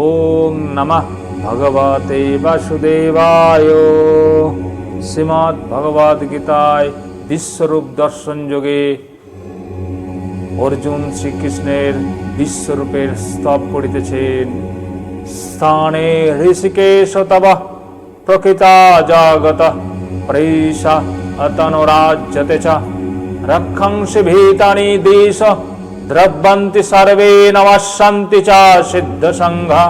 ওম নমঃ ভগবতে বাসুদেবায়। শ্রীমদ্ ভগবদ গীতায় বিশ্বরূপ দর্শন যোগে অর্জুন শ্রীকৃষ্ণের বিশ্বরূপের স্তব করিতেছেন। স্থানে ঋষিকেশ তব প্রকৃতা জগত প্রেষা অতনুরাজ্যতে চ রক্ষংসি ভীতানি দেশ দ্রব্যন্তি সর্বে নমস্যন্তি চ সিদ্ধ সংঘা।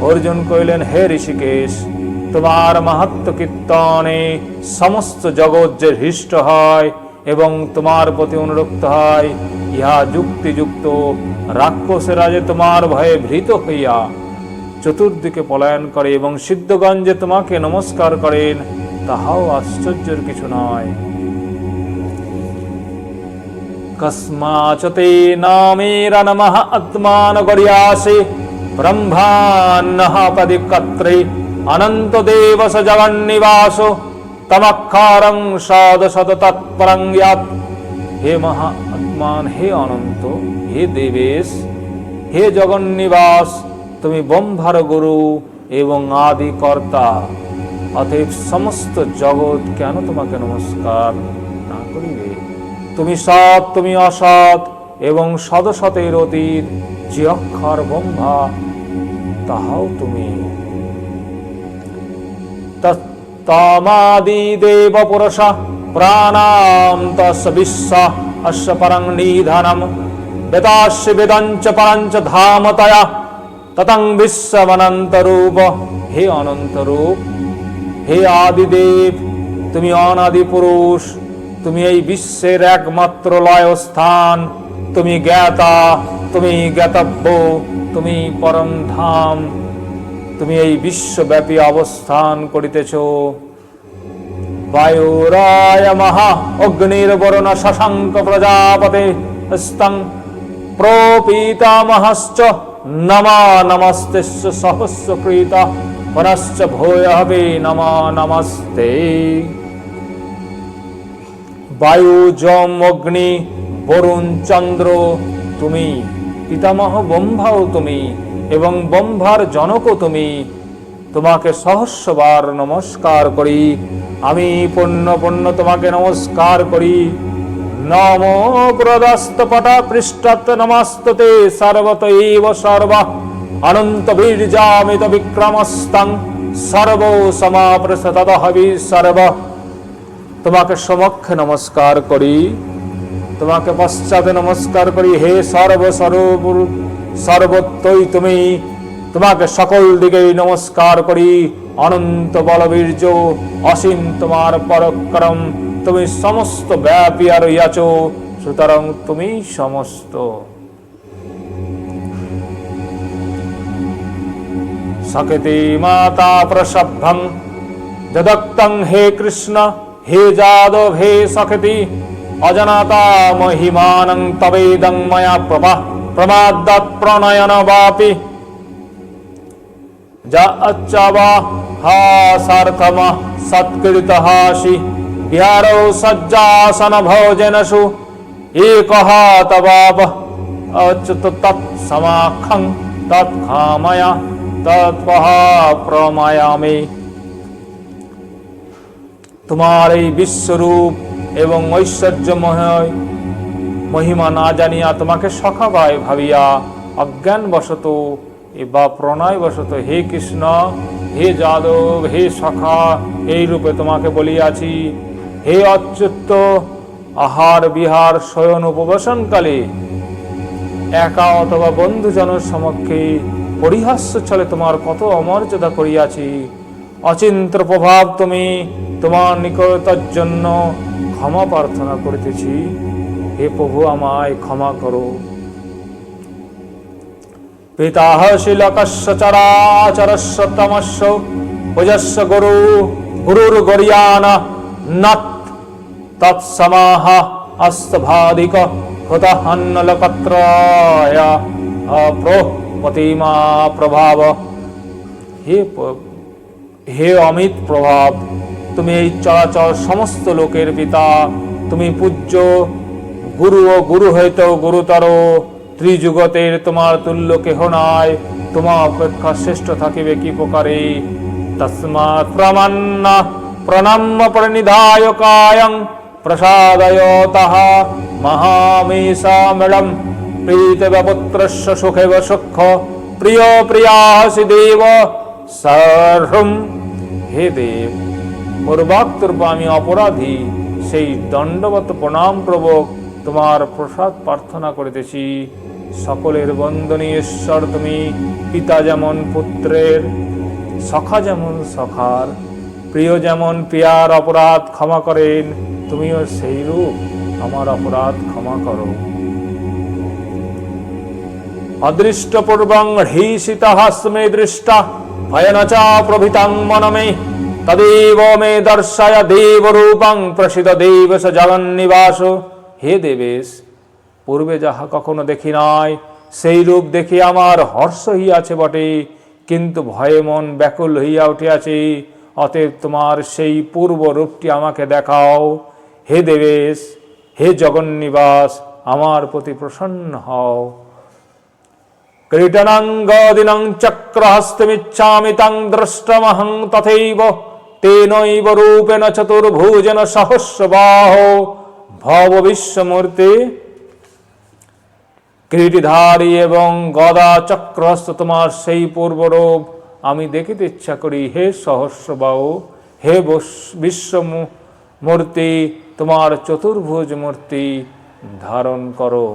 অর্জুন কহিলেন, হে ঋষিকেশ, তোমার মাহাত্ম্য কীর্তনে সমস্ত জগৎ যে হৃষ্ট হয় এবং তোমার প্রতি অনুরক্ত হয়, ইহা যুক্তিযুক্ত রাক্ষসেরা যে তোমার ভয়ে ভীত হইয়া চতুর্দিকে পলায়ন করে এবং সিদ্ধগণ যে তোমাকে নমস্কার করেন, তাহাও আশ্চর্যের কিছু নয়। কস্মাচতে নামের নমঃ আত্মান গরিয়াসে ব্রহ্মান্নঃ পদিকত্রে অনন্ত দেবস জগন্নিবাস তমক্ষারং সদশত তৎপরং ইয়াত। হে মহা আত্মান, হে অনন্ত, হে দেবেশ, হে জগন্নিবাস, তুমি ব্রহ্মার গুরু এবং আদি কর্তা, অতএব সমস্ত জগৎ কেন তোমাকে নমস্কার না করিবে? তুমি সৎ, তুমি অসৎ এবং সদসতের অতীত, যে অক্ষর ব্রহ্মা তাহাও তুমি। তমাদি দেব পুরুষ প্রাণাম তস্য বিশ্ব অস্য পরং নিধানম বেদাস্য বেদঞ্চ পরঞ্চ ধামতয়া ততং বিশ্বমনন্তরূপ। হে অনন্তরূপ, হে আদিদেব, তুমি অনাদি পুরুষ, তুমি এই বিশ্বের একমাত্র লয় স্থান, তুমি জ্ঞাতা, তুমি জ্ঞাতব্য, তুমি পরম ধাম, তুমি এই বিশ্বব্যাপী অবস্থান করিতেছ। বায়ুরায় মহা অগ্নির্বরুণ শশাঙ্ক প্রজাপতে স্তং প্রপিতামহশ্চ নমা নমস্তে সহস্রকৃত পুনশ্চ ভূয়ঃ নমা নমস্তে। বায়ু, যম, অগ্নি, বরুণ, চন্দ্র তুমি, পিতামহ ব্রহ্মাও তুমি এবং ব্রহ্মার জনকও তুমি। তোমাকে সহস্রবার নমস্কার করি। আমি পুণ্য পুণ্য তোমাকে নমস্কার করি। নমো প্রদস্তপটা পৃষ্ঠত নমস্ততে সর্বত এব সর্ব অনন্ত বীর্যামিত বিক্রমস্তং সর্ব সমাপ্রসতদহবি সর্ব। তোমাকে সমক্ষে নমস্কার করি, তোমাকে পশ্চাতে নমস্কার করি। হে সর্বস্বরূপ, সর্বত্রই তুমি, তোমাকে সকল দিকেই নমস্কার করি। অনন্ত বলবীর্য, অসীম তোমার পরাক্রম, তুমি সমস্ত ব্যাপী আর রইয়াছ, সুতরাং তুমি সমস্ত। সকৃতি মাতা প্রসভ্যং যদক্তং হে কৃষ্ণ, হে যাদব, হে সকৃতি অজানাতা মহিমানং তবেদং ময়া প্রমাদাৎ প্রণয়ন বাপি যা আচ্চাবা হা সার্থম সৎকৃতহাসি বিহারৌ সজ্জাসন ভোজনসু একঃ তবাপ অচ্যুত তৎসমাখং তৎখাময়া তৎপহ প্রমায়ামি। তোমার এই বিশ্বরূপ এবং ঐশ্বর্যময় মহিমা না জানিয়া তোমাকে সখাবায় ভাবিয়া অজ্ঞানবশত বা প্রণয়বশত হে কৃষ্ণ, হে যাদব, হে সখা এই রূপে তোমাকে বলিয়াছি। হে অচ্যুত, আহার বিহার শয়ন উপবেশনকালে একা অথবা বন্ধুজনের সমক্ষে পরিহাস্য ছলে তোমার কত অমর্যাদা করিয়াছি। অচিন্ত্য প্রভাব তুমি, তোমার নিকটতার জন্য ক্ষমা প্রার্থনা করিতেছি। হে প্রভু, আমায় ক্ষমা করো। পিতাঃ শিলকস্য চরাচরস্য তমস্য ওজস্য গুরু গুরুর গরিয়ান নৎ তৎসমাহ অস্তভাদিক হুতহন্নলকত্রয় অপ্রতিমা প্রভাব। হে অমিত প্রভাব, তুমি এই চরাচর সমস্ত লোকের পিতা, তুমি পূজ্য, গুরু ও গুরু হইতেও গুরুতর, ত্রিযুগতের তোমার তুল্য কেহ নয়। তোমা অপেক্ষা শ্রেষ্ঠ থাকিবে কি প্রকারে? তস্মাৎ প্রণাম্য পরিনিধায় কায়ং প্রসাদয়তঃ মহামেশামিডং প্রীতবপুত্রস্য সুখেব সুখ প্রিয় প্রিয়াসি দেব সর্বম। হে দেব, পূর্বাক্তরূপ আমি অপরাধী, সেই দণ্ডবত প্রণাম প্রবক তোমার প্রসাদ প্রার্থনা করিতেছি। সকলের বন্দনীয় ঈশ্বর তুমি, পিতা যেমন পুত্রের, সখা যেমন সখার, প্রিয় যেমন প্রিয়ার অপরাধ ক্ষমা করেন, তুমিও সেই রূপ আমার অপরাধ ক্ষমা করো। অদৃষ্টপূর্বং হৃষিতঃস্মে দৃষ্টা ভয়েন চ প্রভৃতাং মনমে তদেব মে দর্শয় দেবরূপং প্রসিদ দেবস জগন্নিবাস। হে দেবেশ, পূর্বে যাহা কখনো দেখি নাই সেই রূপ দেখে আমার হর্ষ হইয়াছে বটে, কিন্তু ভয়ে মন ব্যাকুল হইয়া উঠিয়াছে। অতএব তোমার সেই পূর্ব রূপটি আমাকে দেখাও। হে দেবেশ, হে জগন্নিবাস, আমার প্রতি প্রসন্ন হও। ক্রীডনং গদিনং চক্রহস্তমিচ্ছামি তং দ্রষ্টমহং তথৈব তেনৈব রূপেণ চতুর্ভুজেন সহস্রবাহো ভব বিশ্বমূর্তি। কিরীটিধারী এবং গদা চক্রহস্ত তোমার সেই পূর্বরূপ আমি দেখিতে ইচ্ছা করি। হে সহস্রবাহু, হে বিশ্বমূর্তি, তোমার চতুর্ভুজ মূর্তি ধারণ করো।